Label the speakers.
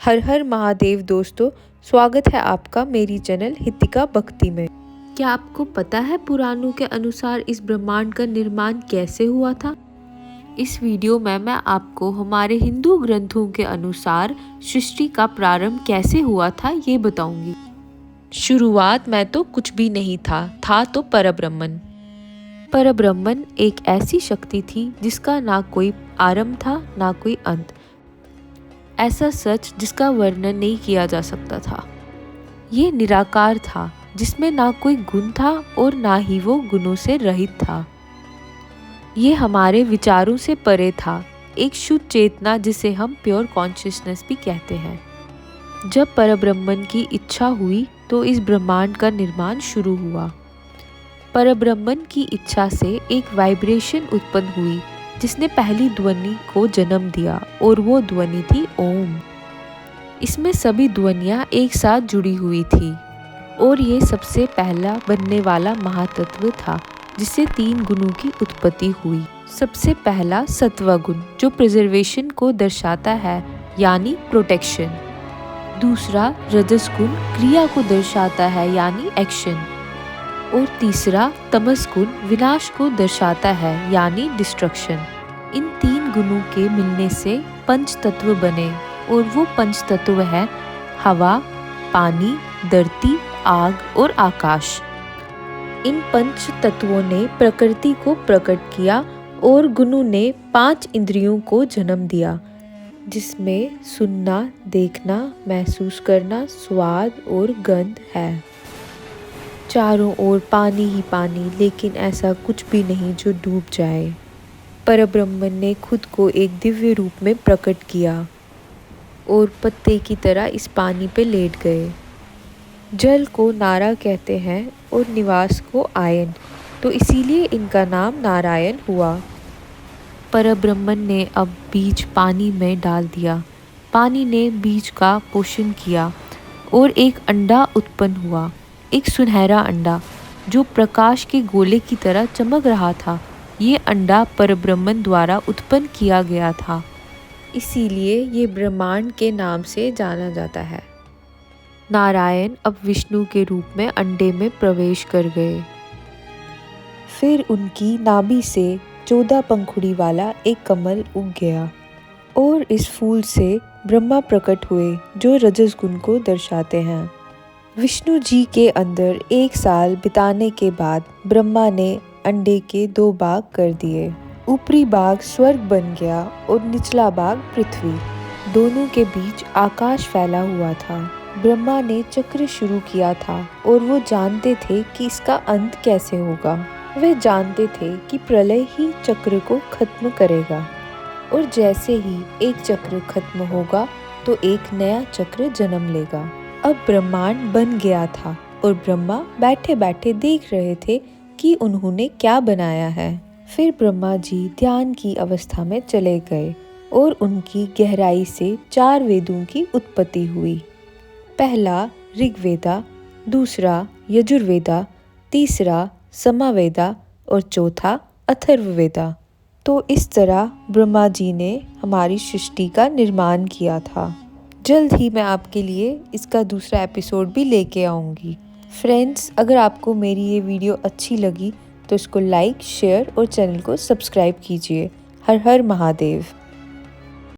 Speaker 1: हर हर महादेव दोस्तों, स्वागत है आपका मेरी चैनल हितिका भक्ति में। क्या आपको पता है पुराणों के अनुसार इस ब्रह्मांड का निर्माण कैसे हुआ था? इस वीडियो में मैं आपको हमारे हिंदू ग्रंथों के अनुसार सृष्टि का प्रारंभ कैसे हुआ था ये बताऊंगी। शुरुआत में तो कुछ भी नहीं था तो परब्रह्मन। परब्रह्मन एक ऐसी शक्ति थी जिसका ना कोई आरंभ था ना कोई अंत, ऐसा सच जिसका वर्णन नहीं किया जा सकता था। ये निराकार था जिसमें ना कोई गुण था और ना ही वो गुणों से रहित था। ये हमारे विचारों से परे था, एक शुद्ध चेतना जिसे हम प्योर कॉन्शियसनेस भी कहते हैं। जब परब्रह्मन की इच्छा हुई तो इस ब्रह्मांड का निर्माण शुरू हुआ। परब्रह्मन की इच्छा से एक वाइब्रेशन उत्पन्न हुई जिसने पहली ध्वनि को जन्म दिया और वो ध्वनि थी ओम। इसमें सभी ध्वनियाँ एक साथ जुड़ी हुई थी और ये सबसे पहला बनने वाला महातत्व था जिससे 3 गुणों की उत्पत्ति हुई। सबसे पहला सत्वगुण जो प्रिजर्वेशन को दर्शाता है यानी प्रोटेक्शन। दूसरा रजस गुण क्रिया को दर्शाता है यानी एक्शन। और तीसरा तमस गुण विनाश को दर्शाता है यानी डिस्ट्रक्शन। इन 3 गुणों के मिलने से पंच तत्व बने और वो पंच तत्व है हवा, पानी, धरती, आग और आकाश। इन पंच तत्वों ने प्रकृति को प्रकट किया और गुणों ने 5 इंद्रियों को जन्म दिया जिसमें सुनना, देखना, महसूस करना, स्वाद और गंध है। चारों ओर पानी ही पानी, लेकिन ऐसा कुछ भी नहीं जो डूब जाए। परब्रह्मन ने खुद को एक दिव्य रूप में प्रकट किया और पत्ते की तरह इस पानी पे लेट गए। जल को नारा कहते हैं और निवास को आयन, तो इसीलिए इनका नाम नारायण हुआ। परब्रह्मन ने अब बीज पानी में डाल दिया। पानी ने बीज का पोषण किया और एक अंडा उत्पन्न हुआ, एक सुनहरा अंडा जो प्रकाश के गोले की तरह चमक रहा था। ये अंडा परब्रह्मन द्वारा उत्पन्न किया गया था, इसीलिए ये ब्रह्मांड के नाम से जाना जाता है। नारायण अब विष्णु के रूप में अंडे में प्रवेश कर गए। फिर उनकी नाभि से 14 पंखुड़ी वाला एक कमल उग गया और इस फूल से ब्रह्मा प्रकट हुए जो रजस गुण को दर्शाते हैं। विष्णु जी के अंदर 1 साल बिताने के बाद ब्रह्मा ने अंडे के 2 भाग कर दिए। ऊपरी भाग स्वर्ग बन गया और निचला भाग पृथ्वी। दोनों के बीच आकाश फैला हुआ था। ब्रह्मा ने चक्र शुरू किया था और वो जानते थे कि इसका अंत कैसे होगा। वे जानते थे कि प्रलय ही चक्र को खत्म करेगा और जैसे ही एक चक्र खत्म होगा तो एक नया चक्र जन्म लेगा। अब ब्रह्मांड बन गया था और ब्रह्मा बैठे बैठे देख रहे थे कि उन्होंने क्या बनाया है। फिर ब्रह्मा जी ध्यान की अवस्था में चले गए और उनकी गहराई से 4 वेदों की उत्पत्ति हुई। पहला ऋग्वेदा, दूसरा यजुर्वेदा, तीसरा सामवेदा और चौथा अथर्ववेदा। तो इस तरह ब्रह्मा जी ने हमारी सृष्टि का निर्माण किया था। जल्द ही मैं आपके लिए इसका दूसरा एपिसोड भी लेके आऊँगी। फ्रेंड्स, अगर आपको मेरी ये वीडियो अच्छी लगी तो इसको लाइक, शेयर और चैनल को सब्सक्राइब कीजिए। हर हर महादेव।